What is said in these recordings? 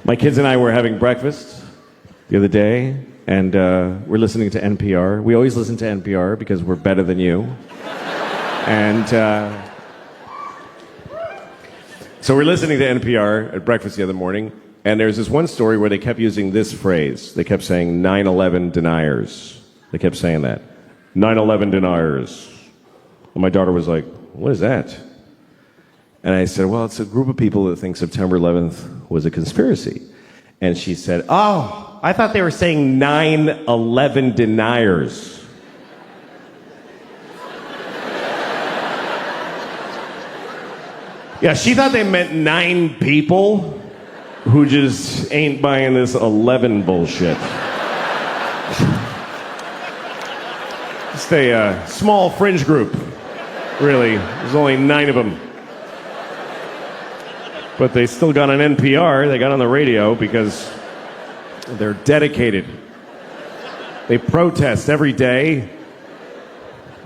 My kids and I were having breakfast the other day, and we're listening to NPR. We always listen to NPR because we're better than you. And so we're listening to NPR at breakfast the other morning, and there's this one story where they kept using this phrase. They kept saying 9/11 deniers. They kept saying that. 9/11 deniers. And my daughter was like, what is that? And I said, well, it's a group of people that think September 11th was a conspiracy. And she said, oh, I thought they were saying 9/11 deniers. Yeah, she thought they meant 9 people who just ain't buying this 11 bullshit. Just a small fringe group, really. There's only 9 of them. But they still got on NPR, they got on the radio because they're dedicated. They protest every day.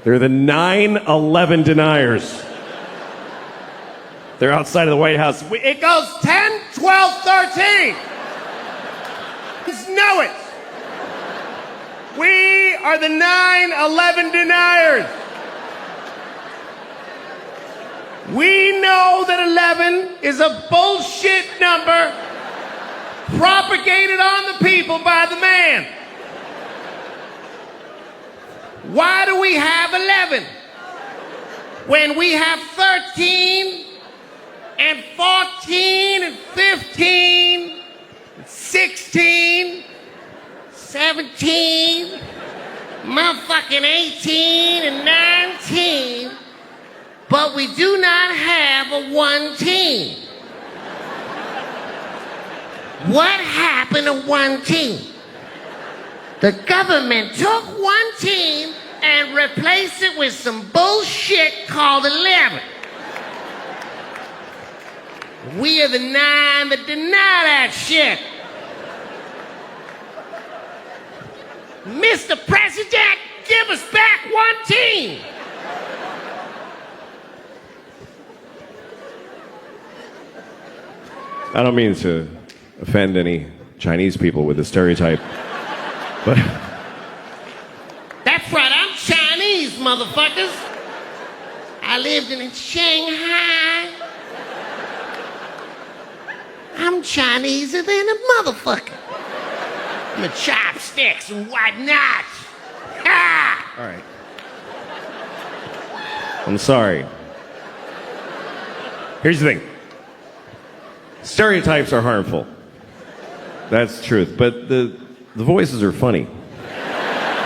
They're the 9/11 deniers. They're outside of the White House. It goes 10, 12, 13. Just know it. We are the 9/11 deniers. We know that 11 is a bullshit number propagated on the people by the man. Why do we have 11 when we have 13 and 14 and 15 and 16, 17, motherfucking 18 and 19, but we do not have a 1 team? What happened to 1 team? The government took 1 team and replaced it with some bullshit called 11. We are the 9 that deny that shit. Mr. President, give us back 1 team. I don't mean to offend any Chinese people with the stereotype, but... That's right, I'm Chinese, motherfuckers. I lived in Shanghai. I'm Chineser than a motherfucker. I'm a chopsticks and whatnot. Ha! All right. I'm sorry. Here's the thing. Stereotypes are harmful. That's the truth. But the voices are funny.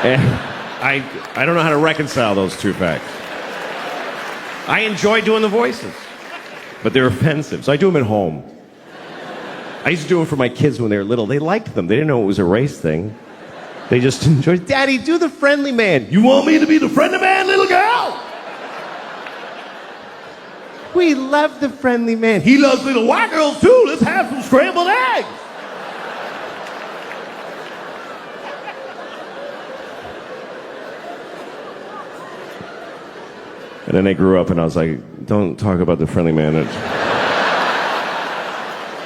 And I don't know how to reconcile those two facts. I enjoy doing the voices, but they're offensive. So I do them at home. I used to do them for my kids when they were little. They liked them. They didn't know it was a race thing. They just enjoyed, Daddy, do the friendly man. You want me to be the friendly man, little girl? We love the friendly man. He loves little white girls too. Let's have some scrambled eggs. And then they grew up and I was like, don't talk about the friendly man.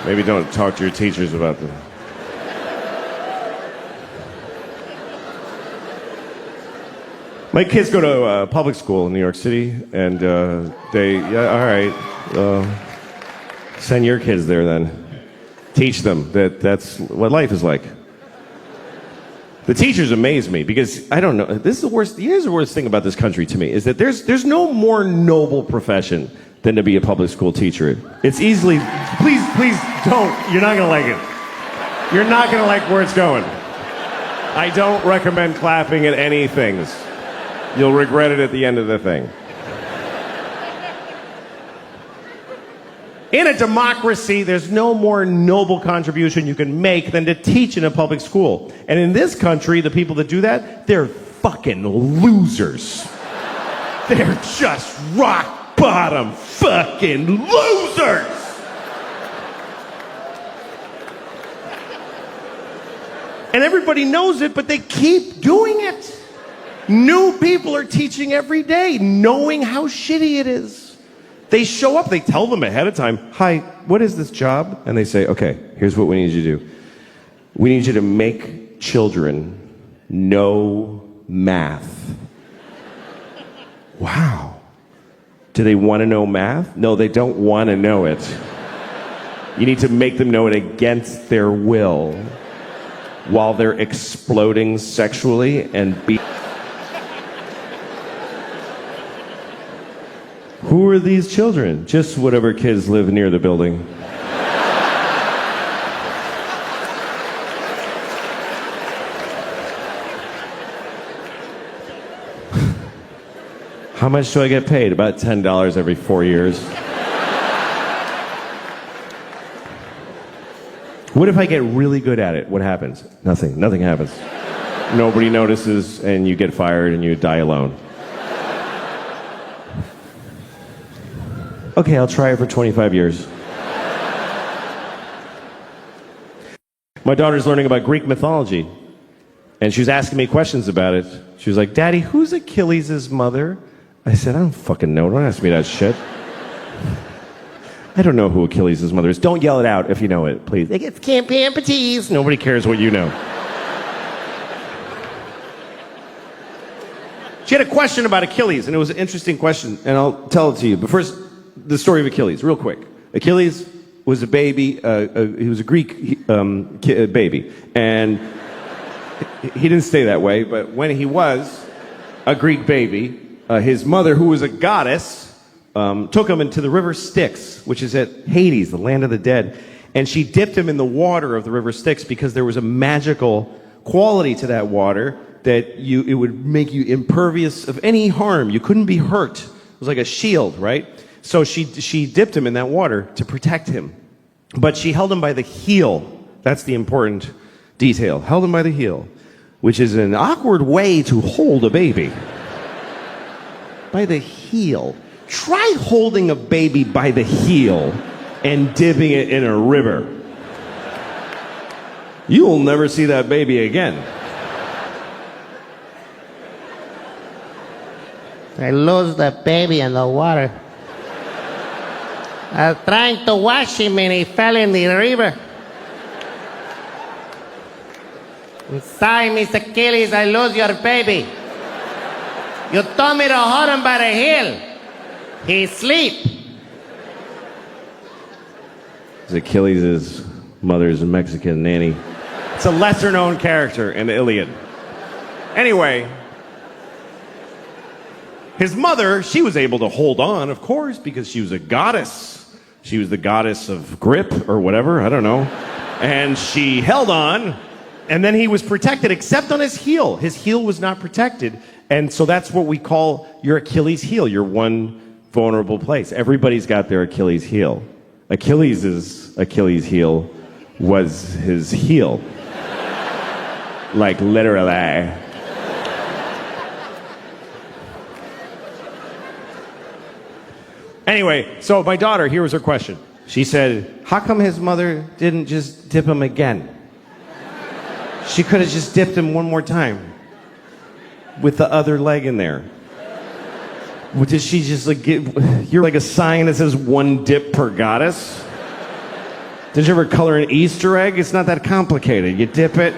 Maybe don't talk to your teachers about them. My kids go to public school in New York City, and send your kids there then. Teach them that's what life is like. The teachers amaze me because I don't know. This is the worst. Here's the worst thing about this country to me is that there's no more noble profession than to be a public school teacher. It's easily, please don't. You're not gonna like it. You're not gonna like where it's going. I don't recommend clapping at any things. You'll regret it at the end of the thing. In a democracy, there's no more noble contribution you can make than to teach in a public school. And in this country, the people that do that, they're fucking losers. They're just rock bottom fucking losers! And everybody knows it, but they keep doing it. New people are teaching every day, knowing how shitty it is. They show up, they tell them ahead of time, hi, what is this job? And they say, okay, here's what we need you to do. We need you to make children know math. Wow. Do they want to know math? No, they don't want to know it. You need to make them know it against their will while they're exploding sexually and Who are these children? Just whatever kids live near the building. How much do I get paid? About $10 every 4 years. What if I get really good at it? What happens? Nothing. Nothing happens. Nobody notices, and you get fired, and you die alone. Okay, I'll try it for 25 years. My daughter's learning about Greek mythology, and she was asking me questions about it. She was like, Daddy, who's Achilles' mother? I said, I don't fucking know. Don't ask me that shit. I don't know who Achilles' mother is. Don't yell it out if you know it, please. It's Camp Amputees. Nobody cares what you know. She had a question about Achilles, and it was an interesting question, and I'll tell it to you. But first, the story of Achilles, real quick. Achilles was a baby. He was a Greek baby. And he didn't stay that way, but when he was a Greek baby, his mother, who was a goddess, took him into the river Styx, which is at Hades, the land of the dead. And she dipped him in the water of the river Styx because there was a magical quality to that water that it would make you impervious of any harm. You couldn't be hurt. It was like a shield, right? So she dipped him in that water to protect him. But she held him by the heel. That's the important detail. Held him by the heel, which is an awkward way to hold a baby. By the heel. Try holding a baby by the heel and dipping it in a river. You will never see that baby again. I lose the baby in the water. I was trying to wash him and he fell in the river. I'm sorry, Miss Achilles, I lose your baby. You told me to hold him by the heel. He sleep. Achilles' mother's a Mexican nanny. It's a lesser known character in the Iliad. Anyway, his mother, she was able to hold on, of course, because she was a goddess. She was the goddess of grip or whatever, I don't know. And she held on, and then he was protected, except on his heel. His heel was not protected. And so that's what we call your Achilles heel, your one vulnerable place. Everybody's got their Achilles heel. Achilles' Achilles heel was his heel. Like literally. Anyway, so my daughter, here was her question. She said, how come his mother didn't just dip him again? She could have just dipped him one more time with the other leg in there. Did she just like you're like a sign that says one dip per goddess? Did you ever color an Easter egg? It's not that complicated. You dip it,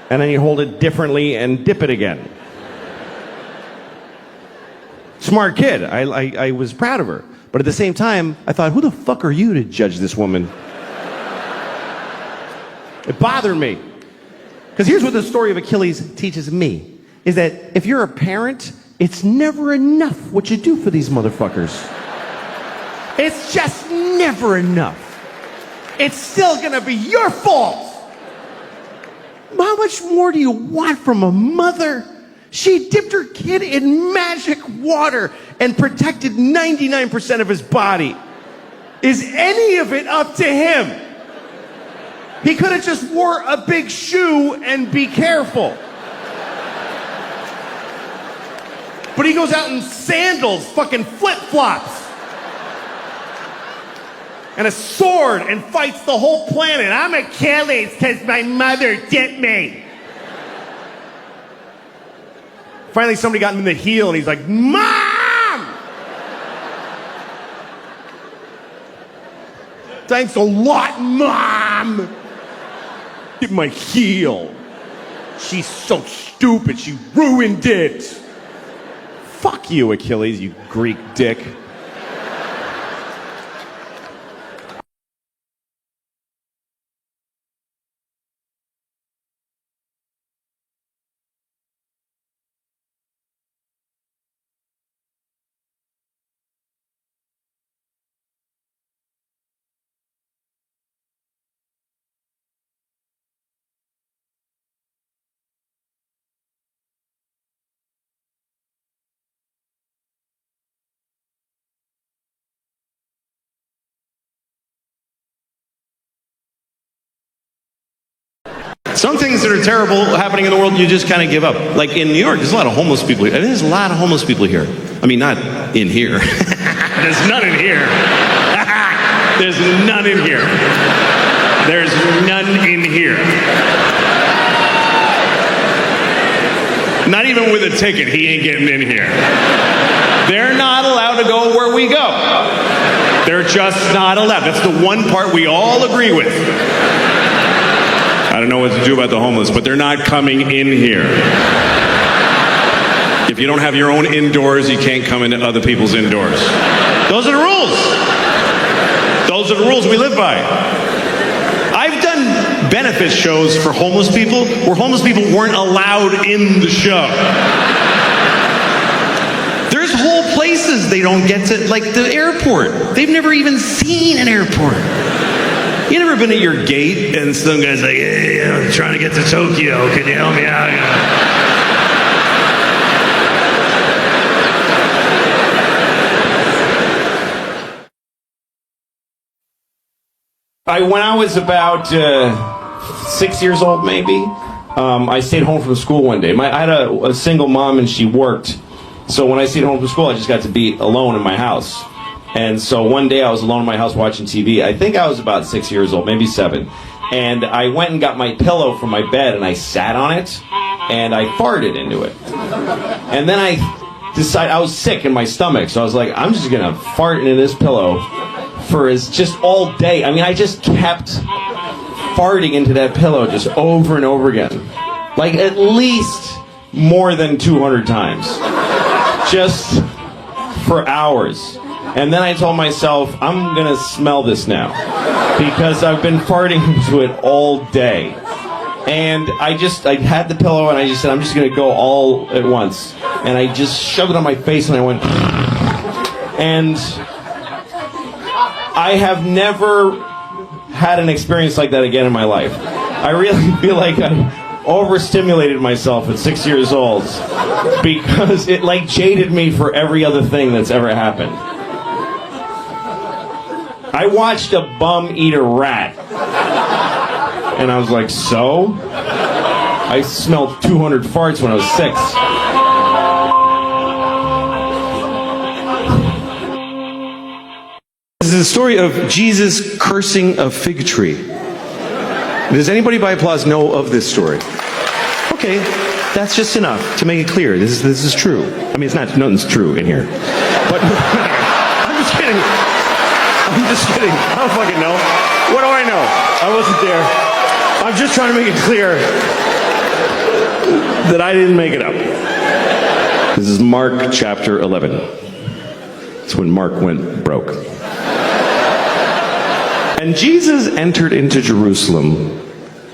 and then you hold it differently and dip it again. Smart kid. I was proud of her. But at the same time, I thought, who the fuck are you to judge this woman? It bothered me. Because here's what the story of Achilles teaches me, is that if you're a parent, it's never enough what you do for these motherfuckers. It's just never enough. It's still gonna be your fault. How much more do you want from a mother? She dipped her kid in magic water and protected 99% of his body. Is any of it up to him? He could have just wore a big shoe and be careful. But he goes out in sandals, fucking flip-flops, and a sword and fights the whole planet. I'm Achilles because my mother dipped me. Finally, somebody got him in the heel, and he's like, Mom! Thanks a lot, Mom. Get my heel. She's so stupid. She ruined it. Fuck you, Achilles, you Greek dick. Some things that are terrible happening in the world, you just kind of give up. Like in New York, there's a lot of homeless people here. There's a lot of homeless people here. I mean, not in here. There's none in here. There's none in here. There's none in here. Not even with a ticket, he ain't getting in here. They're not allowed to go where we go. They're just not allowed. That's the one part we all agree with. I don't know what to do about the homeless, but they're not coming in here. If you don't have your own indoors, you can't come into other people's indoors. Those are the rules. Those are the rules we live by. I've done benefit shows for homeless people where homeless people weren't allowed in the show. There's whole places they don't get to, like the airport. They've never even seen an airport. You never been at your gate and some guy's like, hey, I'm trying to get to Tokyo. Can you help me out? When I was about 6 years old, maybe, I stayed home from school one day. I had a single mom and she worked. So when I stayed home from school, I just got to be alone in my house. And so one day I was alone in my house watching TV. I think I was about 6 years old, maybe 7. And I went and got my pillow from my bed and I sat on it and I farted into it. And then I decided, I was sick in my stomach, so I was like, I'm just gonna fart into this pillow for just all day. I mean, I just kept farting into that pillow just over and over again. Like at least more than 200 times. Just for hours. And then I told myself, I'm going to smell this now. Because I've been farting into it all day. And I had the pillow and I just said, I'm just going to go all at once. And I just shoved it on my face and I went... And I have never had an experience like that again in my life. I really feel like I overstimulated myself at 6 years old. Because it like jaded me for every other thing that's ever happened. I watched a bum eat a rat. And I was like, so? I smelled 200 farts when I was 6. This is the story of Jesus cursing a fig tree. Does anybody by applause know of this story? Okay, that's just enough to make it clear. This is true. I mean, nothing's true in here. But I'm just kidding. I'm just kidding. I don't fucking know. What do I know? I wasn't there. I'm just trying to make it clear that I didn't make it up. This is Mark chapter 11. It's when Mark went broke. And Jesus entered into Jerusalem,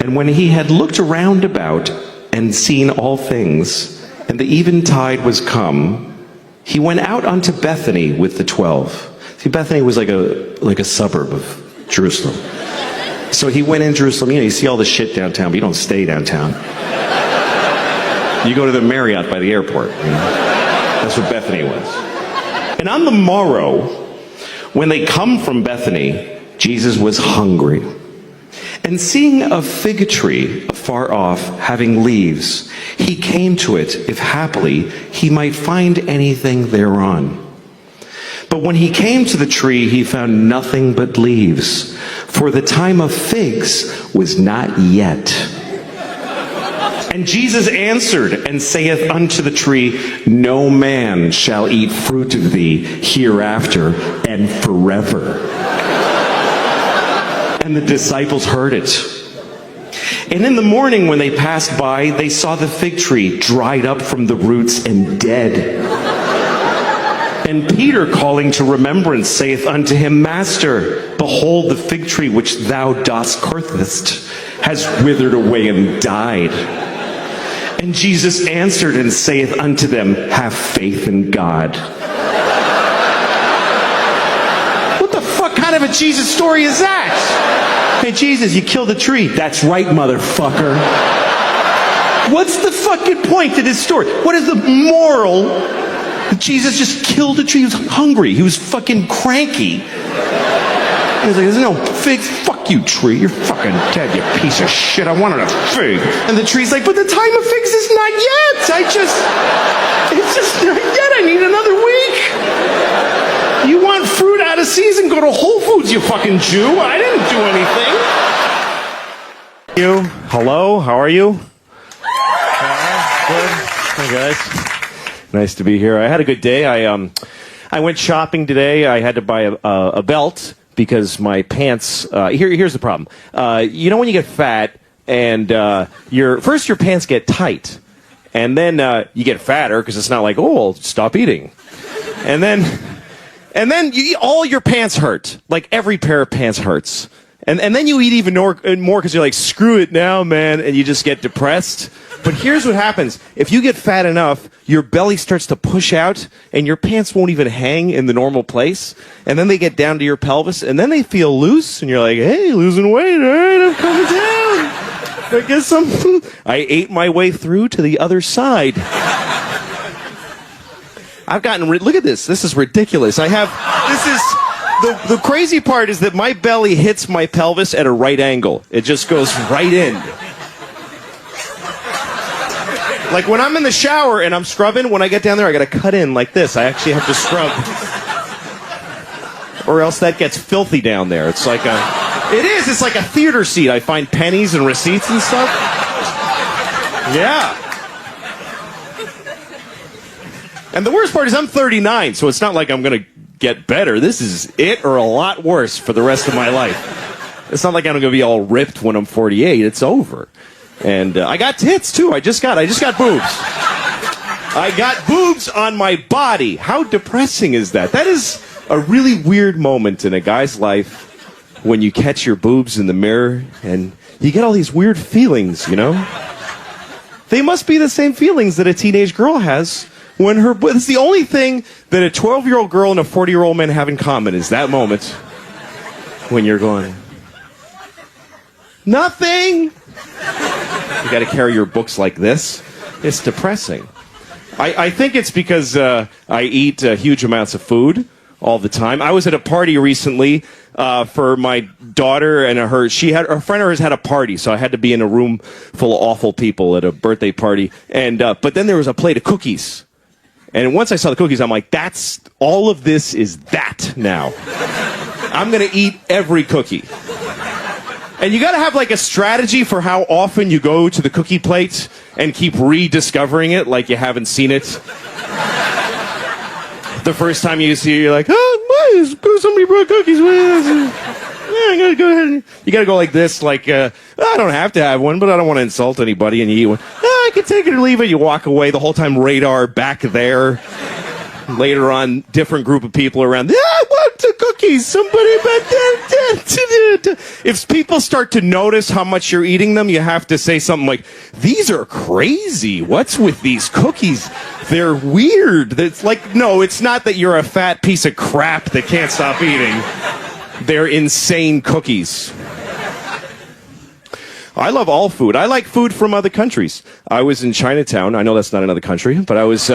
and when he had looked around about and seen all things, and the eventide was come, he went out unto Bethany with the 12. See, Bethany was like a suburb of Jerusalem. So he went in Jerusalem. You see all the shit downtown, but you don't stay downtown. You go to the Marriott by the airport. That's what Bethany was. And on the morrow, when they come from Bethany, Jesus was hungry. And seeing a fig tree afar off, having leaves, he came to it, if haply he might find anything thereon. But when he came to the tree, he found nothing but leaves, for the time of figs was not yet. And Jesus answered and saith unto the tree, no man shall eat fruit of thee hereafter and forever. And the disciples heard it. And in the morning when they passed by, they saw the fig tree dried up from the roots and dead. And Peter, calling to remembrance, saith unto him, Master, behold, the fig tree which thou dost cursest has withered away and died. And Jesus answered and saith unto them, Have faith in God. What the fuck kind of a Jesus story is that? Hey, Jesus, you killed a tree. That's right, motherfucker. What's the fucking point to this story? What is the moral? Jesus just killed a tree. He was hungry. He was fucking cranky. He was like, there's no figs. Fuck you, tree. You're fucking dead, you piece of shit. I wanted a fig. And the tree's like, but the time of figs is not yet. It's just not yet. I need another week. You want fruit out of season? Go to Whole Foods, you fucking Jew. I didn't do anything. You? Hello? How are you? Good. Hi, guys. Nice to be here. I had a good day. I went shopping today. I had to buy a belt because my pants. Here's the problem. You know when you get fat and your pants get tight, and then you get fatter because it's not like, oh, I'll stop eating, and then all your pants hurt. Like every pair of pants hurts. And then you eat even more because you're like, screw it now, man, and you just get depressed. But here's what happens. If you get fat enough, your belly starts to push out, and your pants won't even hang in the normal place. And then they get down to your pelvis, and then they feel loose, and you're like, hey, losing weight, all right, I'm coming down. I guess I ate my way through to the other side. I've gotten look at this. This is ridiculous. The crazy part is that my belly hits my pelvis at a right angle. It just goes right in. Like when I'm in the shower and I'm scrubbing, when I get down there, I gotta cut in like this. I actually have to scrub. Or else that gets filthy down there. It's like it's like a theater seat. I find pennies and receipts and stuff. Yeah. And the worst part is I'm 39, so it's not like I'm gonna get better. This is it or a lot worse for the rest of my life. It's not like I'm going to be all ripped when I'm 48. It's over. And I got tits, too. I just got boobs. I got boobs on my body. How depressing is that? That is a really weird moment in a guy's life when you catch your boobs in the mirror and you get all these weird feelings, you know? They must be the same feelings that a teenage girl has when it's the only thing that a 12-year-old girl and a 40-year-old man have in common is that moment when you're going, nothing. You got to carry your books like this. It's depressing. I think it's because I eat huge amounts of food all the time. I was at a party recently for my daughter and a friend of hers had a party, so I had to be in a room full of awful people at a birthday party. And but then there was a plate of cookies. And once I saw the cookies, I'm like, that's all of this is that now. I'm going to eat every cookie. And you got to have like a strategy for how often you go to the cookie plate and keep rediscovering it like you haven't seen it. The first time you see it, you're like, oh, why somebody brought cookies? Yeah, I got to go ahead and... You got to go like this, like, I don't have to have one, but I don't want to insult anybody, and you eat one. I can take it or leave it. You walk away the whole time, radar back there. Later on, different group of people around. I want the cookies. Somebody but if people start to notice how much you're eating them, you have to say something like, these are crazy. What's with these cookies? They're weird. It's like, no, it's not that you're a fat piece of crap that can't stop eating. They're insane cookies. I love all food. I like food from other countries. I was in Chinatown. I know that's not another country, but I was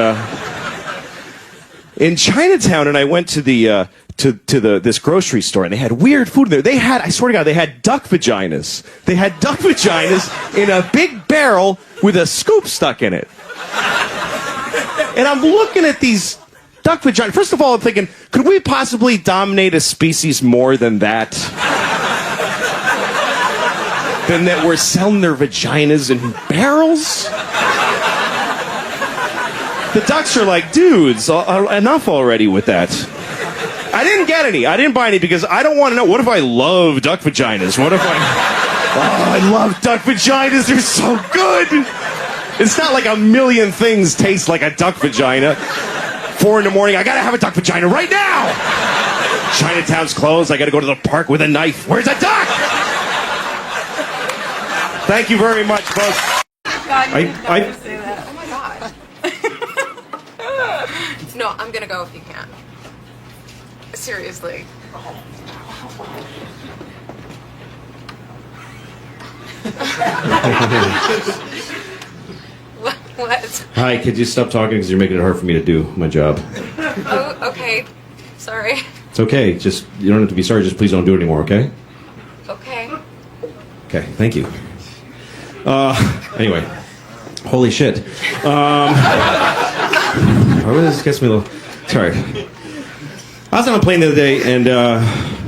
in Chinatown, and I went to this grocery store, and they had weird food in there. I swear to God, they had duck vaginas. They had duck vaginas in a big barrel with a scoop stuck in it. And I'm looking at these duck vaginas. First of all, I'm thinking, could we possibly dominate a species more than that? Than that we're selling their vaginas in barrels? The ducks are like, dudes, enough already with that. I didn't get any. I didn't buy any because I don't want to know. What if I love duck vaginas? What if I love duck vaginas. They're so good. It's not like a million things taste like a duck vagina. 4 in the morning, I gotta have a duck vagina right now. Chinatown's closed. I gotta go to the park with a knife. Where's a duck? Thank you very much, folks. God, you did never say that. Oh my god. No, I'm gonna go if you can't. Seriously. What? Hi, could you stop talking because you're making it hard for me to do my job. Oh, okay. Sorry. It's okay. Just, you don't have to be sorry. Just please don't do it anymore, okay? Okay. Okay, thank you. Anyway, holy shit. This gets me a little. Sorry. I was on a plane the other day, and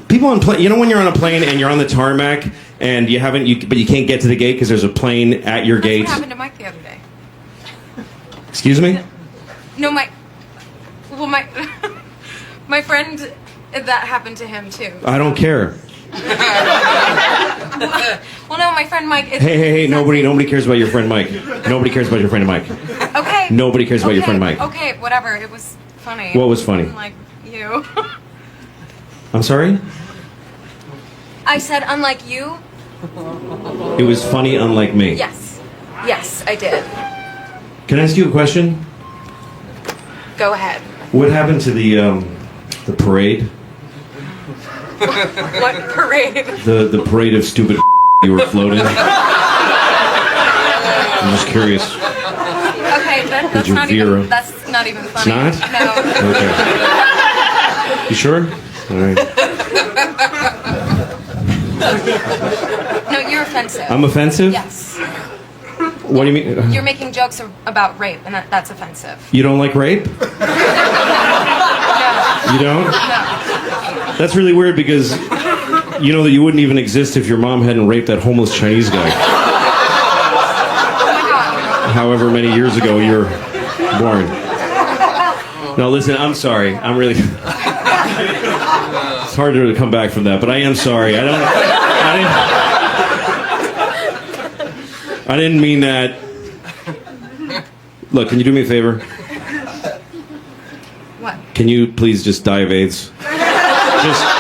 people on plane. You know when you're on a plane and you're on the tarmac and but you can't get to the gate because there's a plane at your gate. That's what happened to Mike the other day. Excuse me? No, my my friend, that happened to him too. I don't care. Well, no, my friend Mike. Hey! Nobody cares about your friend Mike. Nobody cares about your friend Mike. Okay. Nobody cares about your friend Mike. Okay, whatever. It was funny. What was funny? Like you. I'm sorry? I said unlike you. It was funny, unlike me. Yes. Yes, I did. Can I ask you a question? Go ahead. What happened to the parade? What parade? The parade of stupid you were floating? I'm just curious. Okay, that's you not veer? even. That's not even funny. It's not? No. Okay. You sure? All right. No, you're offensive. I'm offensive? Yes. What do you mean? You're making jokes about rape, and that's offensive. You don't like rape? No. You don't? No. That's really weird because you know that you wouldn't even exist if your mom hadn't raped that homeless Chinese guy. Oh my god. However many years ago you're born. No, listen, I'm sorry. I'm really... It's hard to come back from that, but I am sorry. I didn't mean that. Look, can you do me a favor? What? Can you please just die of AIDS?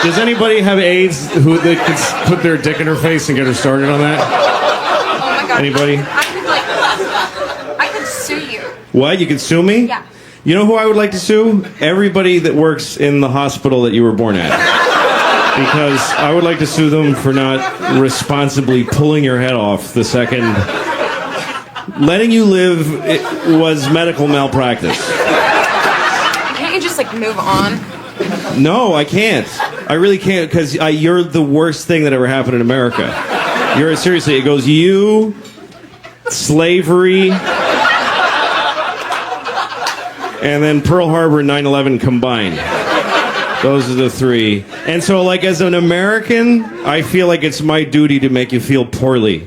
Does anybody have AIDS who they could put their dick in her face and get her started on that? Oh my god. Anybody? I could sue you. What? You could sue me? Yeah. You know who I would like to sue? Everybody that works in the hospital that you were born at. Because I would like to sue them for not responsibly pulling your head off the second. Letting you live was medical malpractice. Can't you just move on? No, I can't. I really can't because you're the worst thing that ever happened in America. Seriously, it goes you, slavery, and then Pearl Harbor and 9/11 combined. Those are the three. And so, as an American, I feel like it's my duty to make you feel poorly.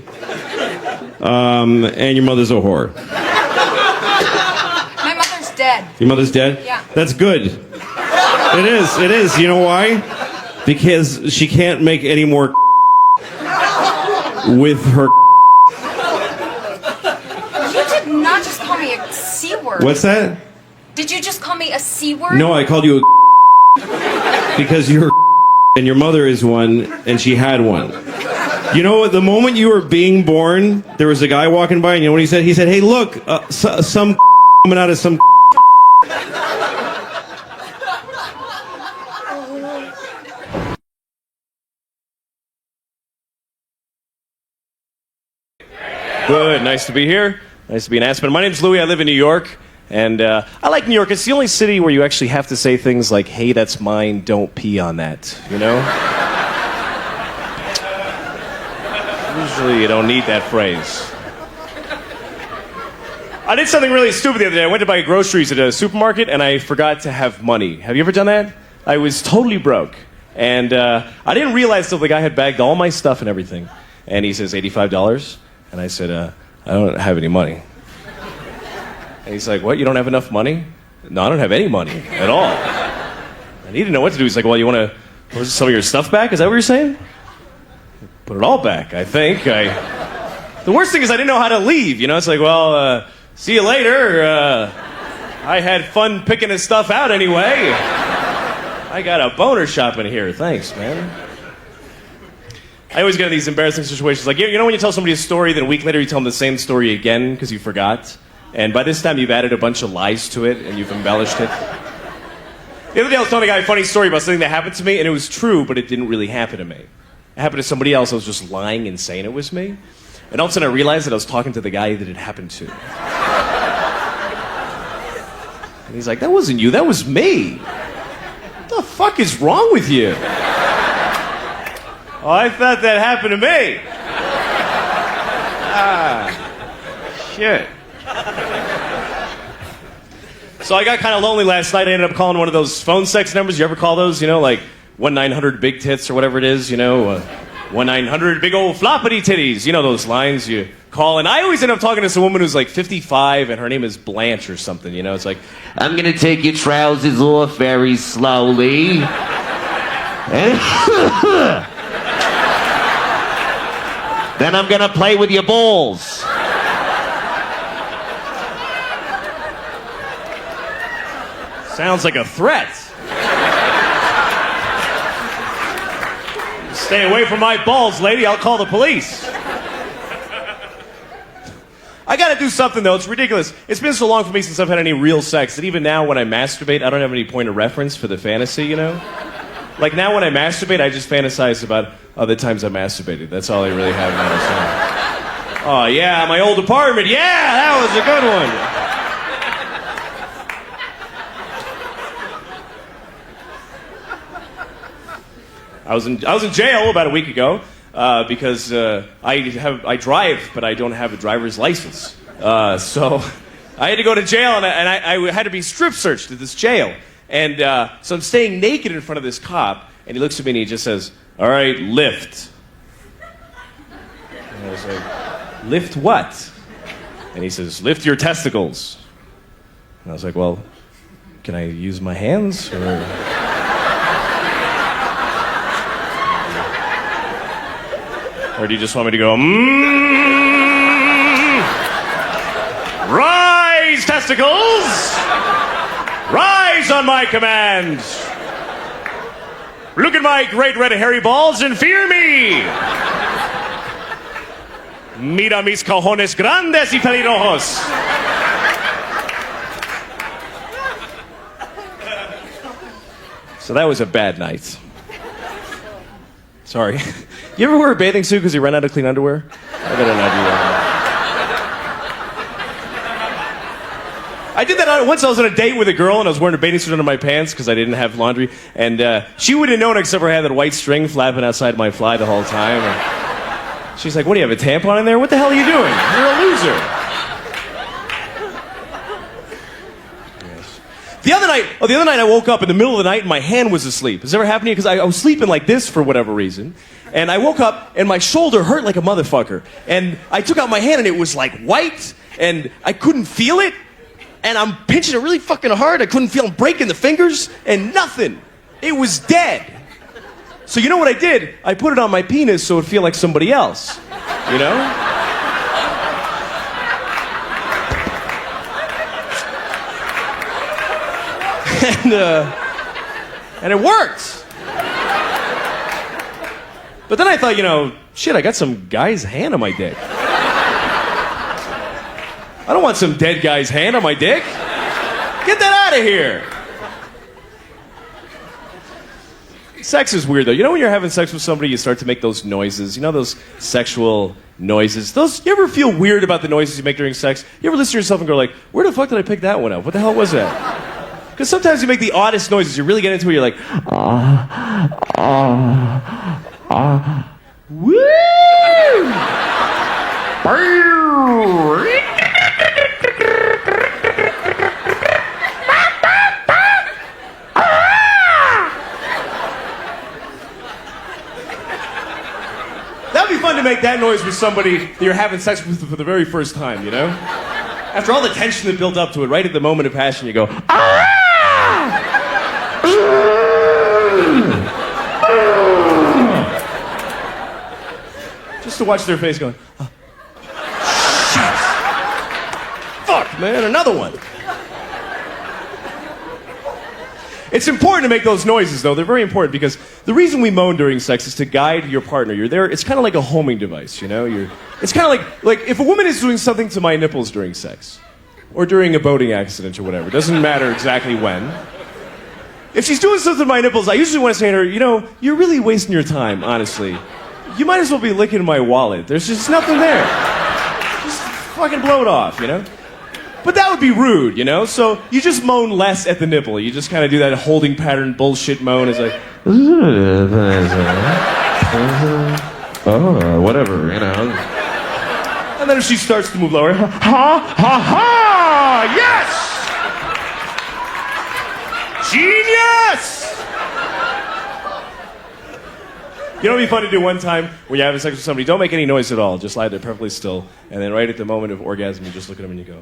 And your mother's a whore. My mother's dead. Your mother's dead? Yeah. That's good. It is. You know why? Because she can't make any more with her. You did not just call me a C word. What's that? Did you just call me a C word? No, I called you a because you're and your mother is one, and she had one. You know what? The moment you were being born, there was a guy walking by, and you know what he said? He said, "Hey, look, some coming out of some." Good. Nice to be here. Nice to be in Aspen. My name's Louis. I live in New York. And I like New York. It's the only city where you actually have to say things like, hey, that's mine, don't pee on that, you know? Usually you don't need that phrase. I did something really stupid the other day. I went to buy groceries at a supermarket and I forgot to have money. Have you ever done that? I was totally broke. And I didn't realize till the guy had bagged all my stuff and everything. And he says, $85? And I said, I don't have any money. And he's like, what, you don't have enough money? No, I don't have any money at all. And he didn't know what to do. He's like, well, you want some of your stuff back? Is that what you're saying? Put it all back, I think. The worst thing is I didn't know how to leave. It's like, well, see you later. I had fun picking his stuff out anyway. I got a boner shop in here. Thanks, man. I always get in these embarrassing situations. Like, when you tell somebody a story, then a week later you tell them the same story again because you forgot. And by this time you've added a bunch of lies to it and you've embellished it. The other day I was telling a guy a funny story about something that happened to me, and it was true, but it didn't really happen to me. It happened to somebody else. I was just lying and saying it was me. And all of a sudden I realized that I was talking to the guy that it happened to. And he's like, that wasn't you, that was me. What the fuck is wrong with you? Oh, I thought that happened to me. Shit. So I got kind of lonely last night. I ended up calling one of those phone sex numbers. You ever call those? Like 1-900-BIG-TITS or whatever it is, 1-900-big old floppity titties. Those lines you call. And I always end up talking to some woman who's like 55 and her name is Blanche or something, It's like, I'm gonna take your trousers off very slowly. Then I'm gonna play with your balls. sounds like a threat. Stay away from my balls, lady. I'll call the police. I gotta do something, though. It's ridiculous. It's been so long for me since I've had any real sex that even now when I masturbate, I don't have any point of reference for the fantasy, Like now when I masturbate, I just fantasize about other times I masturbated. That's all I really have now. Oh, yeah, my old apartment. Yeah, that was a good one. I was in jail about a week ago because I drive, but I don't have a driver's license. So I had to go to jail, and I had to be strip searched at this jail. And so I'm staying naked in front of this cop, and he looks at me and he just says, "All right, lift." And I was like, "Lift what?" And he says, "Lift your testicles." And I was like, "Well, can I use my hands or?" Or do you just want me to go, rise, testicles! Rise on my command! Look at my great red hairy balls and fear me! Mira mis cojones grandes y pelirrojos! So that was a bad night. Sorry. You ever wear a bathing suit because you ran out of clean underwear? I better not do that. I did that once. I was on a date with a girl and I was wearing a bathing suit under my pants because I didn't have laundry. And she wouldn't have known except for I had that white string flapping outside my fly the whole time. And she's like, "What, do you have a tampon in there? What the hell are you doing? You're a loser." The other night I woke up in the middle of the night and my hand was asleep. Has this ever happened to you? Because I was sleeping like this for whatever reason. And I woke up and my shoulder hurt like a motherfucker. And I took out my hand and it was like white and I couldn't feel it. And I'm pinching it really fucking hard. I couldn't feel, I'm breaking the fingers and nothing. It was dead. So you know what I did? I put it on my penis so it would feel like somebody else. And it worked. But then I thought, shit, I got some guy's hand on my dick. I don't want some dead guy's hand on my dick. Get that out of here. Sex is weird, though. When you're having sex with somebody, you start to make those noises. Those sexual noises. You ever feel weird about the noises you make during sex? You ever listen to yourself and go like, where the fuck did I pick that one up? What the hell was that? Because sometimes you make the oddest noises. You really get into it, you're like, woo! That'd be fun to make that noise with somebody that you're having sex with for the very first time, After all the tension that built up to it, right at the moment of passion, you go, ah! just to watch their face going, oh, shit. Fuck, man, another one. It's important to make those noises, though. They're very important because the reason we moan during sex is to guide your partner. You're there. It's kind of like a homing device, you know? It's kind of like if a woman is doing something to my nipples during sex or during a boating accident or whatever, it doesn't matter exactly when. If she's doing something to my nipples, I usually want to say to her, you know, you're really wasting your time, honestly. You might as well be licking my wallet. There's just nothing there. Just fucking blow it off, you know? But that would be rude, you know? So you just moan less at the nipple. You just kind of do that holding pattern bullshit moan. It's like, oh, whatever, you know. And then if she starts to move lower, ha, ha, ha, yes! Genius! You know what would be fun to do one time when you're having sex with somebody? Don't make any noise at all. Just lie there perfectly still. And then right at the moment of orgasm, you just look at them and you go,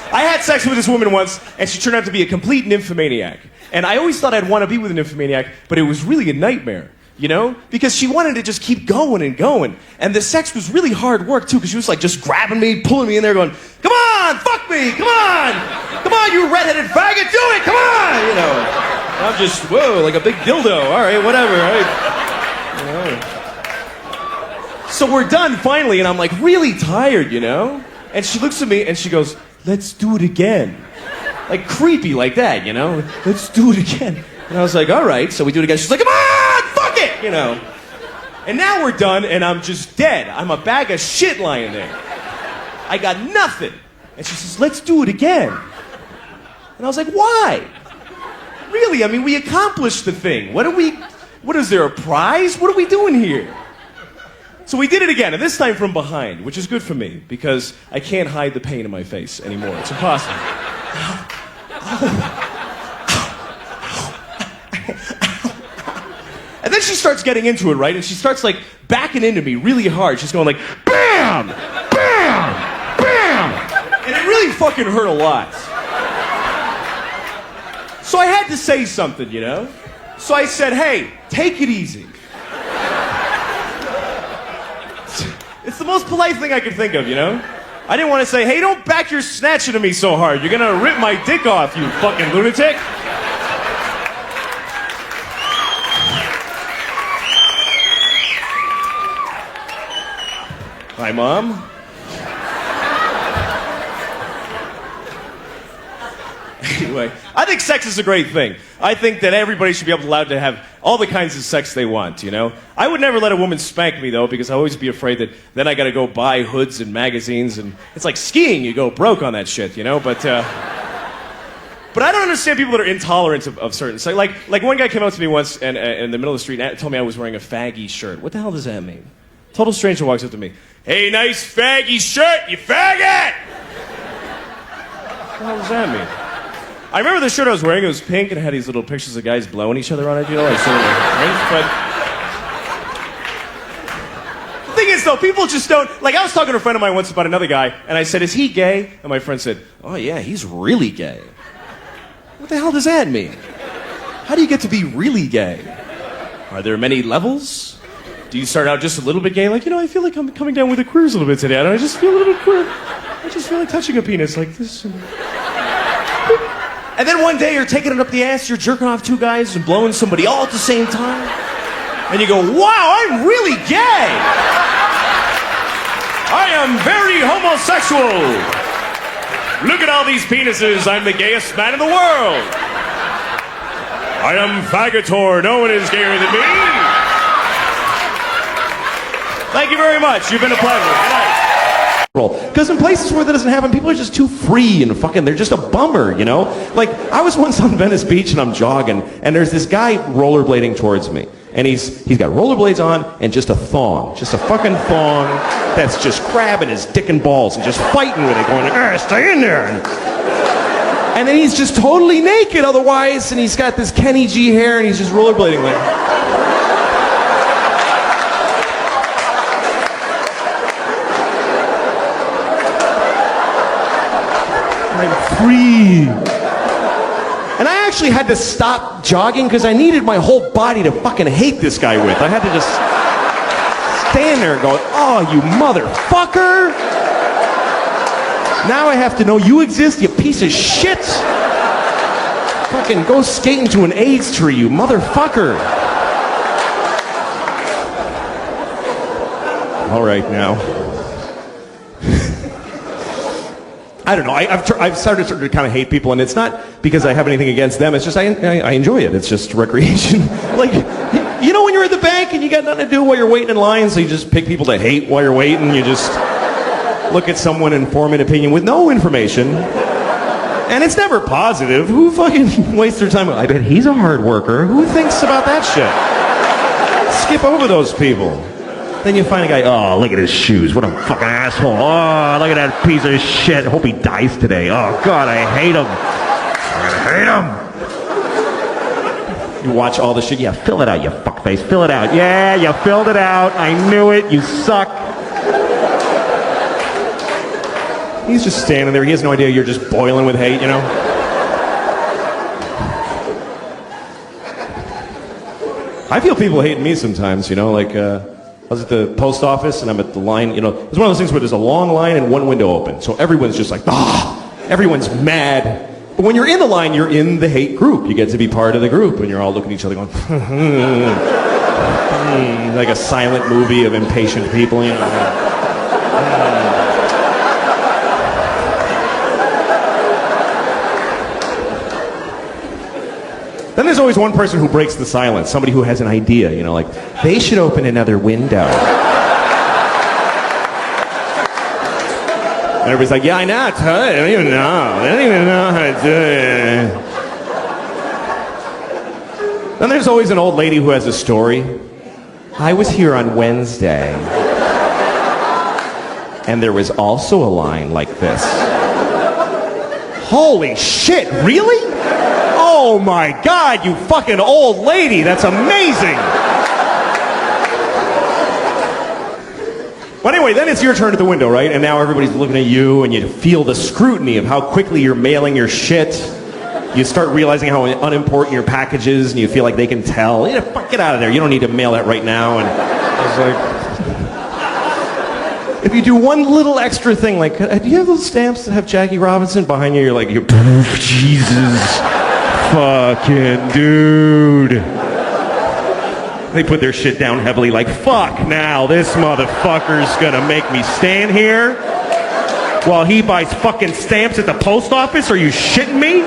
I had sex with this woman once, and she turned out to be a complete nymphomaniac. And I always thought I'd want to be with a nymphomaniac, but it was really a nightmare, you know? Because she wanted to just keep going and going. And the sex was really hard work, too, because she was like just grabbing me, pulling me in there, going, come on, fuck me, come on! Come on, you redheaded faggot, do it, come on! You know. And I'm just, whoa, like a big dildo, all right, whatever, all right. So we're done, finally, and I'm like really tired, you know? And she looks at me, and she goes, let's do it again. Like creepy like that, you know? Let's do it again. And I was like, all right. So we do it again. She's like, come on, fuck it, you know? And now we're done, and I'm just dead. I'm a bag of shit lying there. I got nothing. And she says, let's do it again. And I was like, why? Really, I mean, we accomplished the thing. What is there, a prize? What are we doing here? So we did it again, and this time from behind, which is good for me, because I can't hide the pain in my face anymore. It's impossible. And then she starts getting into it, right? And she starts, like, backing into me really hard. She's going like, bam! Bam! Bam! And it really fucking hurt a lot. So I had to say something, you know? So I said, hey, take it easy. It's the most polite thing I could think of, you know? I didn't want to say, hey, don't back your snatch into me so hard. You're gonna rip my dick off, you fucking lunatic. Hi, Mom. Anyway, I think sex is a great thing. I think that everybody should be allowed to have all the kinds of sex they want, you know? I would never let a woman spank me, though, because I always be afraid that then I gotta go buy hoods and magazines, and it's like skiing, you go broke on that shit, you know? But I don't understand people that are intolerant of certain sex. Like one guy came up to me once and in the middle of the street and told me I was wearing a faggy shirt. What the hell does that mean? Total stranger walks up to me. Hey, nice faggy shirt, you faggot! What the hell does that mean? I remember the shirt I was wearing, it was pink and it had these little pictures of guys blowing each other on it, you know, like sort of like, but the thing is though, people just don't, like I was talking to a friend of mine once about another guy, and I said, is he gay? And my friend said, oh yeah, he's really gay. What the hell does that mean? How do you get to be really gay? Are there many levels? Do you start out just a little bit gay, like, you know, I feel like I'm coming down with the queers a little bit today, and I just feel a little bit queer. I just feel like touching a penis like this. And then one day you're taking it up the ass, you're jerking off two guys and blowing somebody all at the same time. And you go, wow, I'm really gay. I am very homosexual. Look at all these penises, I'm the gayest man in the world. I am Fagator, no one is gayer than me. Thank you very much, you've been a pleasure. Good night. Because in places where that doesn't happen, people are just too free and fucking, they're just a bummer, you know? Like, I was once on Venice Beach and I'm jogging, and there's this guy rollerblading towards me. And he's got rollerblades on and just a thong. Just a fucking thong that's just grabbing his dick and balls and just fighting with it, going, stay in there. And then he's just totally naked otherwise, and he's got this Kenny G hair and he's just rollerblading there. I'm free. And I actually had to stop jogging because I needed my whole body to fucking hate this guy with. I had to just stand there going, oh, you motherfucker! Now I have to know you exist, you piece of shit! Fucking go skate into an AIDS tree, you motherfucker! All right, now. I don't know. I've started to kind of hate people, and it's not because I have anything against them. It's just I enjoy it. It's just recreation. Like, you know when you're at the bank and you got nothing to do while you're waiting in line, so you just pick people to hate while you're waiting. You just look at someone and form an opinion with no information. And it's never positive. Who fucking wastes their time? I bet he's a hard worker. Who thinks about that shit? Skip over those people. Then you find a guy, oh, look at his shoes. What a fucking asshole. Oh, look at that piece of shit. Hope he dies today. Oh, God, I hate him. I hate him. You watch all the shit. Yeah, fill it out, you fuckface. Fill it out. Yeah, you filled it out. I knew it. You suck. He's just standing there. He has no idea you're just boiling with hate, you know? I feel people hating me sometimes, you know, like, I was at the post office and I'm at the line, you know, it's one of those things where there's a long line and one window open. So everyone's just like, everyone's mad. But when you're in the line, you're in the hate group. You get to be part of the group and you're all looking at each other going, like a silent movie of impatient people, you know. Then there's always one person who breaks the silence, somebody who has an idea, you know, like, they should open another window. And everybody's like, yeah, I know, I don't even know. I don't even know how to do it. Then there's always an old lady who has a story. I was here on Wednesday, and there was also a line like this. Holy shit, really? Oh my God, you fucking old lady, that's amazing. But anyway, then it's your turn at the window, right? And now everybody's looking at you and you feel the scrutiny of how quickly you're mailing your shit. You start realizing how unimportant your package is and you feel like they can tell. Yeah, fuck, get out of there, you don't need to mail that right now. And it's like, if you do one little extra thing, like, do you have those stamps that have Jackie Robinson behind you? You're like, Jesus. Fucking dude. They put their shit down heavily like, fuck now, this motherfucker's gonna make me stand here while he buys fucking stamps at the post office? Are you shitting me?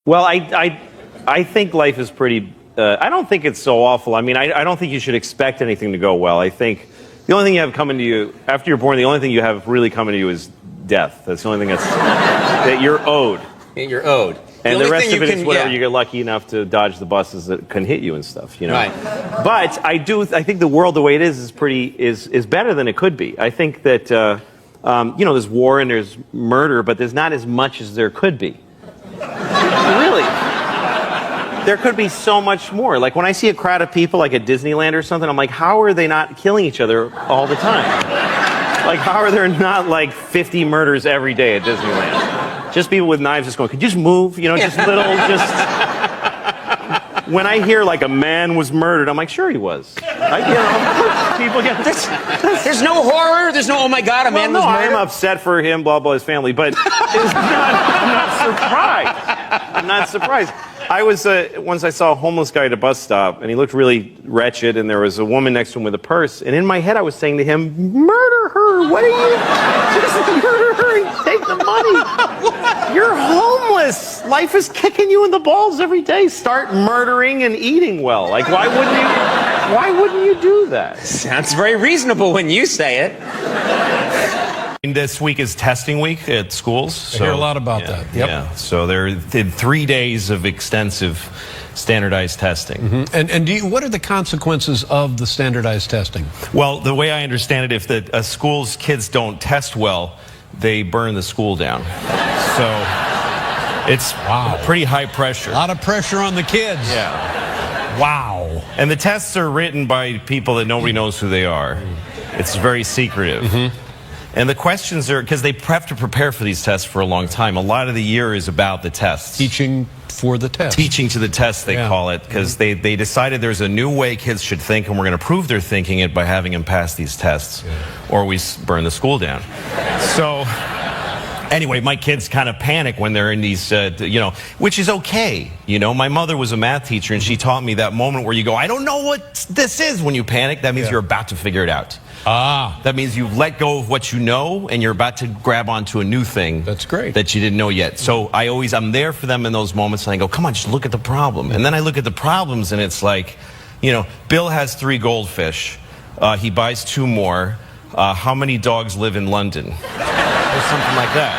Well, I think life is pretty, I don't think it's so awful. I mean, I don't think you should expect anything to go well. I think the only thing you have coming to you, after you're born, the only thing you have really coming to you is death. That's the only thing that you're owed. You're owed. And the rest of it is whatever you get lucky enough to dodge the buses that can hit you and stuff, you know. Right. But I think the world the way it is better than it could be. I think that you know, there's war and there's murder, but there's not as much as there could be. Really. There could be so much more. Like when I see a crowd of people like at Disneyland or something, I'm like, how are they not killing each other all the time? Like how are there not like 50 murders every day at Disneyland? Just people with knives just going, could you just move? You know, just little, just... When I hear, like, a man was murdered, I'm like, sure he was. People get... There's no horror? There's no, oh my God, a man was murdered? I'm upset for him, blah, blah, his family, but I'm not surprised. I'm not surprised. I was, once I saw a homeless guy at a bus stop, and he looked really wretched, and there was a woman next to him with a purse, and in my head I was saying to him, murder her, what are you... Just murder her and take the money. You're homeless. Life is kicking you in the balls every day. Start murdering and eating well. Like, why wouldn't you do that? Sounds very reasonable when you say it. And this week is testing week at schools. I hear a lot about that. Yep. Yeah. So they did 3 days of extensive standardized testing. Mm-hmm. And what are the consequences of the standardized testing? Well, the way I understand it, if a school's kids don't test well, they burn the school down. So it's pretty high pressure. A lot of pressure on the kids. Yeah. Wow. And the tests are written by people that nobody knows who they are. It's very secretive. And the questions are, because they have to prepare for these tests for a long time. A lot of the year is about the tests. Teaching for the test. Teaching to the test, they call it, because they decided there's a new way kids should think, and we're going to prove they're thinking it by having them pass these tests, or we burn the school down. So, anyway, my kids kind of panic when they're in these, which is okay. My mother was a math teacher, and she taught me that moment where you go, I don't know what this is when you panic. That means you're about to figure it out. That means you've let go of what you know, and you're about to grab onto a new thing. That's great. That you didn't know yet. So I'm there for them in those moments, and I go, come on, just look at the problem. And then I look at the problems, and it's like, Bill has 3 goldfish. He buys 2 more. How many dogs live in London? Or something like that.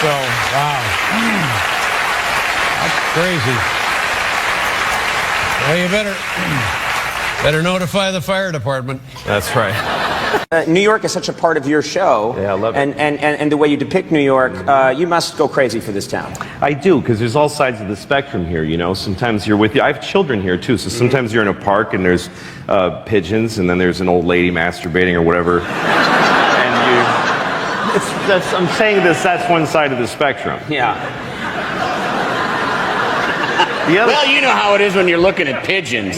So, wow. That's crazy. Well, you better notify the fire department. That's right. New York is such a part of your show. Yeah, I love it. And the way you depict New York, you must go crazy for this town. I do, because there's all sides of the spectrum here, Sometimes you're with I have children here, too, so sometimes you're in a park and there's pigeons, and then there's an old lady masturbating or whatever. I'm saying that's one side of the spectrum. Yeah. Well, you know how it is when you're looking at pigeons.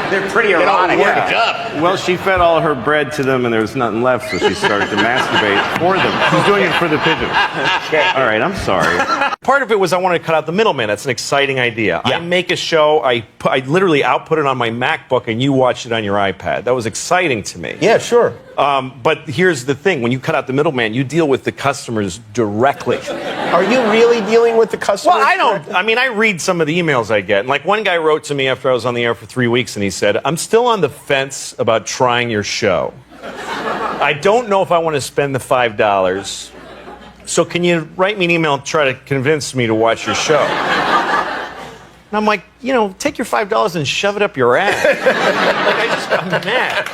They're pretty They don't erotic. work up. Well, she fed all her bread to them, and there was nothing left, so she started to masturbate for them. She's doing it for the pigeons. All right, I'm sorry. Part of it was I wanted to cut out the middleman. That's an exciting idea. Yeah. I make a show, I literally output it on my MacBook, and you watch it on your iPad. That was exciting to me. Yeah, sure. But here's the thing. When you cut out the middleman, you deal with the customers directly. Are you really dealing with the customers? Well, I read some of the emails I get. And like one guy wrote to me after I was on the air for 3 weeks, and he said, I'm still on the fence about trying your show. I don't know if I want to spend the $5. So can you write me an email and try to convince me to watch your show? And I'm like, take your $5 and shove it up your ass. I just got mad.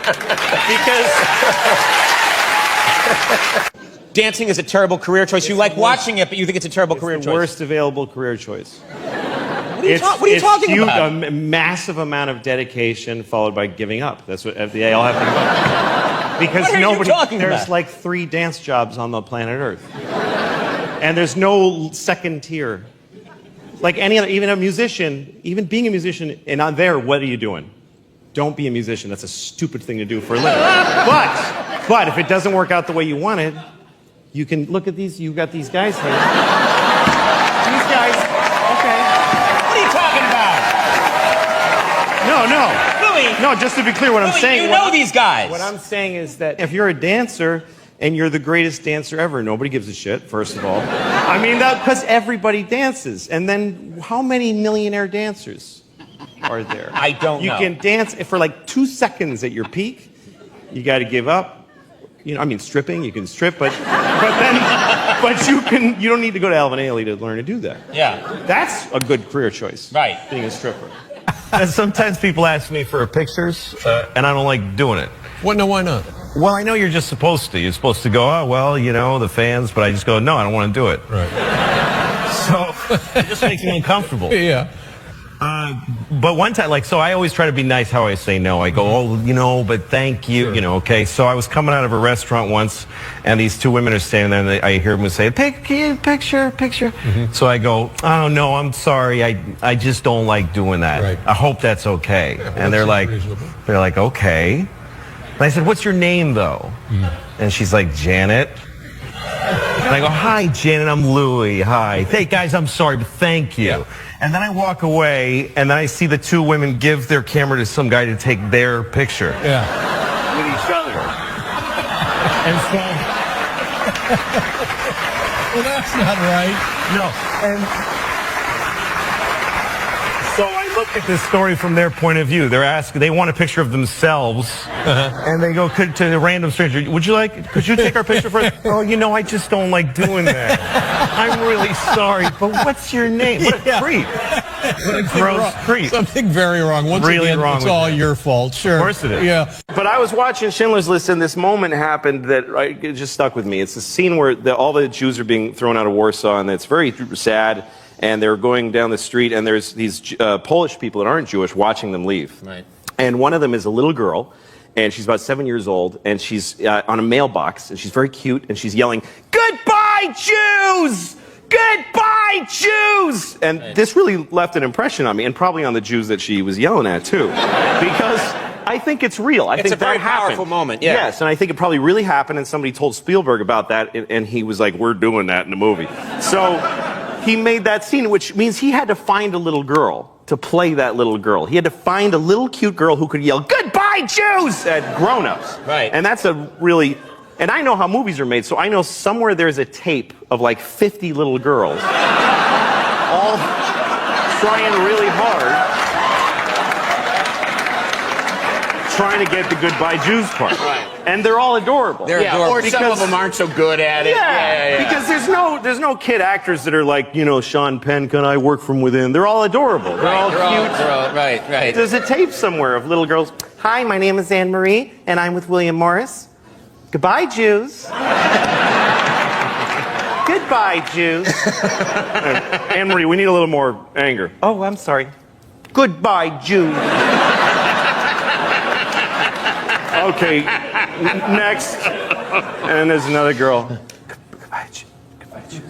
Because Dancing is a terrible career choice. You like watching it, but you think it's a terrible career The choice. worst available career choice. What are you talking about? A massive amount of dedication followed by giving up. That's what they all have to give up. Because What are you talking there's about? like 3 dance jobs on the planet Earth. And there's no second tier. Like any other, even a musician, even being a musician, and on there, what are you doing? Don't be a musician. That's a stupid thing to do for a living. But if it doesn't work out the way you wanted, you can look at these. You got these guys here. These guys. Okay. What are you talking about? No. Louis. No, just to be clear, what I'm saying. You know these guys. What I'm saying is that if you're a dancer and you're the greatest dancer ever, nobody gives a shit, first of all. I mean, because everybody dances. And then how many millionaire dancers are there? I don't know. You can dance for like 2 seconds at your peak. You got to give up. Stripping, you can strip, but you don't need to go to Alvin Ailey to learn to do that. Yeah. That's a good career choice. Right. Being a stripper. And sometimes people ask me for pictures, and I don't like doing it. Why not? Well, I know you're just supposed to. You're supposed to go, the fans, but I just go, no, I don't want to do it. Right. So it just makes me uncomfortable. Yeah. But one time, so I always try to be nice how I say no. I go, but thank you, okay. So I was coming out of a restaurant once, and these 2 women are standing there, and I hear them say, picture. So I go, oh, no, I'm sorry. I just don't like doing that. Right. I hope that's okay. Yeah, and they're like, okay. And I said, what's your name, though? And she's like, Janet. And I go, hi, Janet, I'm Louie. Hi. Hey, guys, I'm sorry, but thank you. Yeah. And then I walk away, and then I see the 2 women give their camera to some guy to take their picture. Yeah. With each other. And so... Well, that's not right. No. And... So I look at this story from their point of view. They want a picture of themselves, and they go to a random stranger, could you take our picture first? Oh, I just don't like doing that. I'm really sorry, but what's your name? What a creep. What a gross creep. Something very wrong. Once Really again, wrong it's with all that. your fault. Sure. Of course it is. Yeah. But I was watching Schindler's List, and this moment happened that it just stuck with me. It's a scene where all the Jews are being thrown out of Warsaw, and it's very sad. And they're going down the street, and there's these Polish people that aren't Jewish watching them leave. Right. And one of them is a little girl, and she's about 7 years old, and she's on a mailbox, and she's very cute, and she's yelling, "Goodbye, Jews! Goodbye, Jews!" And this really left an impression on me, and probably on the Jews that she was yelling at, too. Because I think it's real. I think a very that happened. powerful moment, yeah. Yes, and I think it probably really happened, and somebody told Spielberg about that, and he was like, "We're doing that in the movie." So he made that scene, which means he had to find a little girl to play that little girl. He had to find a little cute girl who could yell, "Goodbye, Jews!" at grown-ups. Right. And that's a really... And I know how movies are made, so I know somewhere there's a tape of like 50 little girls all trying really hard, trying to get the "Goodbye, Jews" part. Right. And they're all adorable. They're adorable. Or some of Because- them aren't so good at it. Yeah, because there's no kid actors that are like, you know, Sean Penn, "Can I work from within?" They're all adorable. They're all cute. Right. There's a tape somewhere of little girls. "Hi, my name is Anne Marie, and I'm with William Morris. Goodbye, Jews." "Goodbye, Jews." "Anne Marie, we need a little more anger." "Oh, I'm sorry. Goodbye, Jews." "Okay, next." And there's another girl. "Goodbye, Jews. Goodbye, Jews."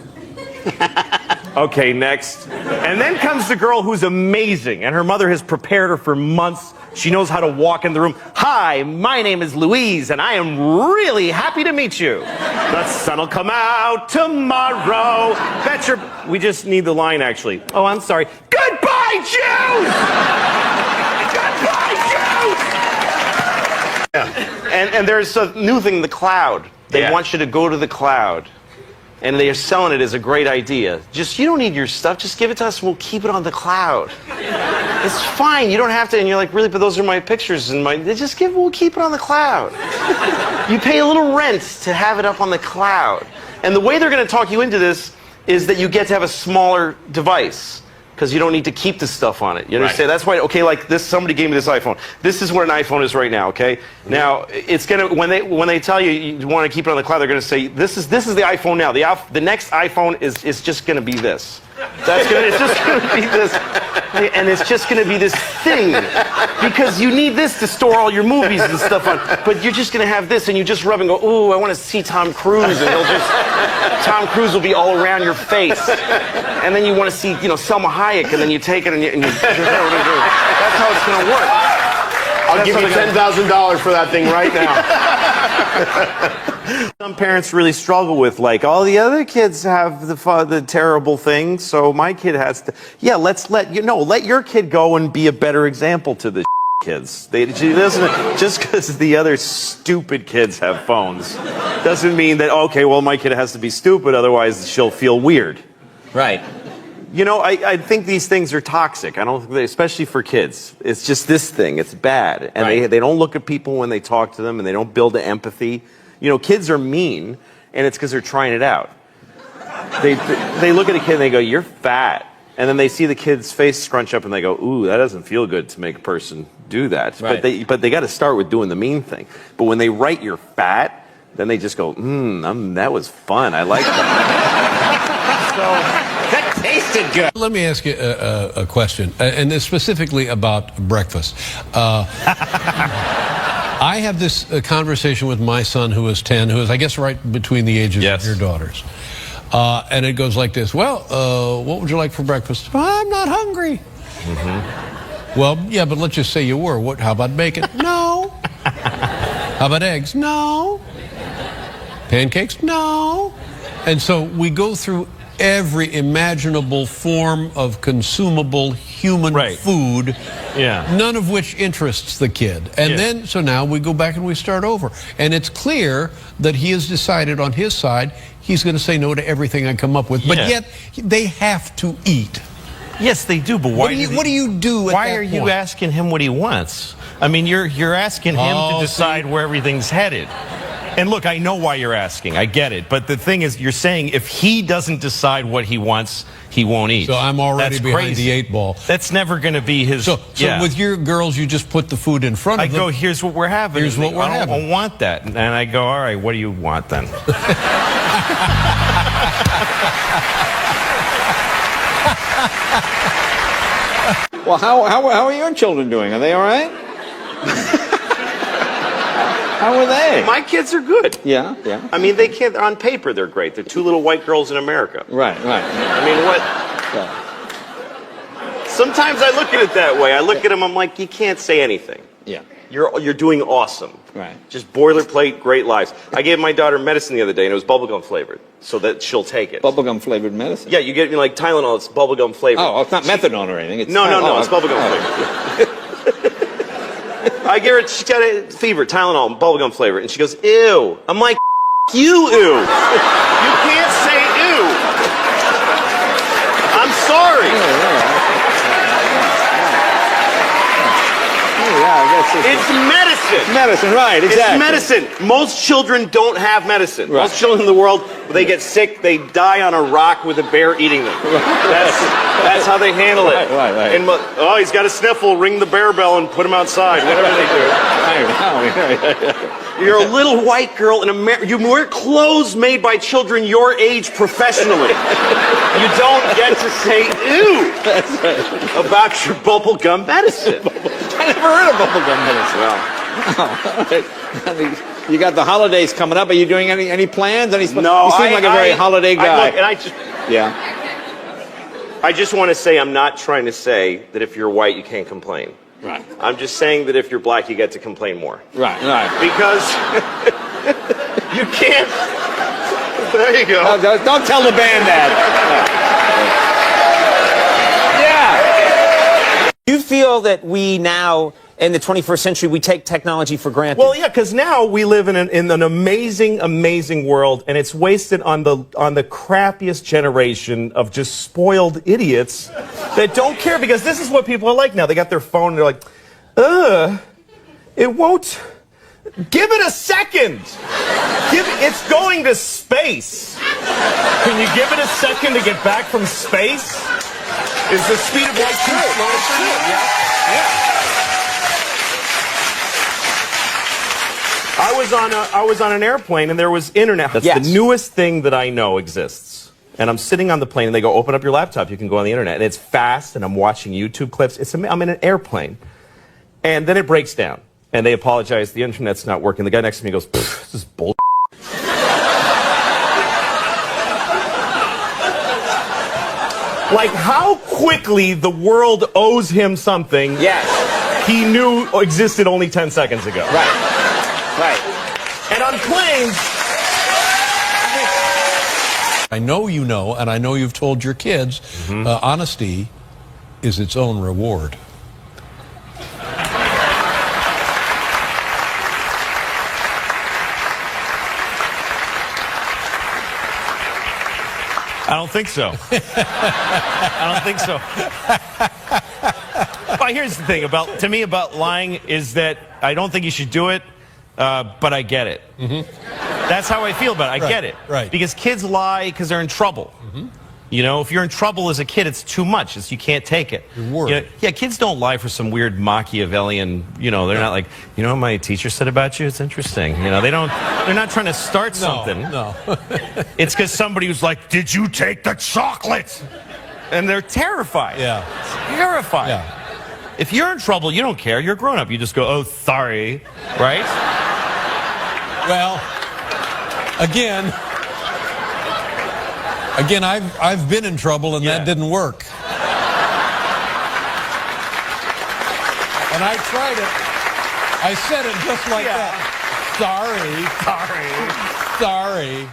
"Okay, next." And then comes the girl who's amazing, and her mother has prepared her for months. She knows how to walk in the room. "Hi, my name is Louise, and I am really happy to meet you. The sun'll come out tomorrow. Bet your..." We just need the line, actually. "Oh, I'm sorry. Goodbye, Jews! Goodbye, Jews!" Yeah. And there's a new thing, the cloud. They want you to go to the cloud. And they are selling it as a great idea. Just, you don't need your stuff. Just give it to us and we'll keep it on the cloud. It's fine. You don't have to. And you're like, "Really? But those are my pictures." And we'll keep it on the cloud. You pay a little rent to have it up on the cloud. And the way they're going to talk you into this is that you get to have a smaller device. Because you don't need to keep the stuff on it. You understand? Right. That's why, okay, like this, somebody gave me this iPhone. This is what an iPhone is right now, okay? Now, it's gonna, when they tell you you want to keep it on the cloud, they're gonna say, this is the iPhone now. The next iPhone is just gonna be this. It's just gonna be this. And it's just gonna be this thing. Because you need this to store all your movies and stuff on. But you're just gonna have this and you just rub and go, "Ooh, I want to see Tom Cruise." And Tom Cruise will be all around your face. And then you want to see, you know, Selma Hayek, and then you take it and you that's how it's going to work. I'll give you $10,000 for that thing right now. Some parents really struggle with, like, all the other kids have the terrible thing, so my kid has to. Yeah, let your kid go and be a better example to the kids. Just because the other stupid kids have phones doesn't mean that, okay, well, my kid has to be stupid, otherwise she'll feel weird. Right. You know, I think these things are toxic. I don't think especially for kids. It's just this thing. It's bad. And they don't look at people when they talk to them, and they don't build the empathy. You know, kids are mean, and it's because they're trying it out. They look at a kid and they go, "You're fat." And then they see the kid's face scrunch up and they go, "Ooh, that doesn't feel good to make a person do that." Right. But they got to start with doing the mean thing. But when they write "you're fat," then they just go, that was fun. I like that." That tasted good. Let me ask you a question, and this specifically about breakfast. I have this conversation with my son, who is 10, who is, I guess, right between the ages of your daughters. And it goes like this. "Well, what would you like for breakfast?" "I'm not hungry." "Well, yeah, but let's just say you were. How about bacon?" "No." "How about eggs?" "No." "Pancakes?" "No." And so we go through every imaginable form of consumable human food, none of which interests the kid. And then, so now we go back and we start over. And it's clear that he has decided on his side he's going to say no to everything I come up with. But yet, they have to eat. Yes, they do, but why? What do you do at why that are you point? asking him what he wants? I mean, you're asking him to decide where everything's headed. And look, I know why you're asking. I get it. But the thing is, you're saying if he doesn't decide what he wants, he won't eat. So I'm already That's behind crazy. the 8 ball. That's never going to be his... So with your girls, you just put the food in front of them. I go, "Here's what we're having." Here's what we're having. I don't want that. And I go, "All right, what do you want then?" Well, how are your children doing? Are they all right? How are they? My kids are good. Yeah, yeah. I mean, they can't. On paper, they're great. They're two little white girls in America. Right, right. I mean, what? Sometimes I look at it that way. I look at them. I'm like, you can't say anything. Yeah. You're doing awesome. Right. Just boilerplate, great lives. I gave my daughter medicine the other day, and it was bubblegum flavored, so that she'll take it. Bubblegum flavored medicine? Yeah, you get me like Tylenol. It's bubblegum flavored. Oh, it's not methadone or anything. It's No, it's bubblegum flavored. flavored. I give her, she's got a fever, Tylenol, bubblegum flavored, and she goes, ew. I'm like, you ew. You can't say ew. I'm sorry. Yeah, I guess It's medicine. medicine, right, exactly. It's medicine. Most children don't have medicine. Right. Most children in the world, when they get sick, they die on a rock with a bear eating them. That's how they handle it. Right. And, oh, he's got a sniffle, ring the bear bell and put him outside, whatever they do. You're a little white girl in America. You wear clothes made by children your age professionally. You don't get to say ew about your bubblegum medicine. I never heard of bubblegum medicine. Well, You got the holidays coming up. Are you doing any plans? no, you seem like a very holiday guy. Look, and I just want to say I'm not trying to say that if you're white you can't complain. Right. I'm just saying that if you're black you get to complain more. Right. Because you can't. There you go. Don't tell the band that. Yeah. You feel that we now, in the 21st century, we take technology for granted? Well, yeah, because now we live in an amazing, amazing world, and it's wasted on the crappiest generation of just spoiled idiots that don't care. Because this is what people are like now. They got their phone, and they're like, it won't. Give it a second. It's going to space. Can you give it a second to get back from space? Is the speed of light too slow for you? Yeah. I was on an airplane and there was internet. That's the newest thing that I know exists. And I'm sitting on the plane and they go, open up your laptop, you can go on the internet. And it's fast and I'm watching YouTube clips. I'm in an airplane. And then it breaks down. And they apologize, the internet's not working. The guy next to me goes, this is bull. Like how quickly the world owes him something he knew existed only 10 seconds ago. Right. And on planes... I know you know, and I know you've told your kids, honesty is its own reward. I don't think so. I don't think so. Well, here's the thing about lying is that I don't think you should do it, but I get it. That's how I feel about it. I get it. Right. Because kids lie because they're in trouble. You know, if you're in trouble as a kid, it's too much. You can't take it. You're worried. Yeah, kids don't lie for some weird Machiavellian, they're not like, you know what my teacher said about you? It's interesting. They're not trying to start something. No. It's because somebody was like, did you take the chocolate? And they're terrified. Yeah. Terrified. Yeah. If you're in trouble, you don't care. You're a grown up. You just go, oh, sorry. Right? Well, again, I've been in trouble and that didn't work. And I tried it. I said it just like that. Sorry.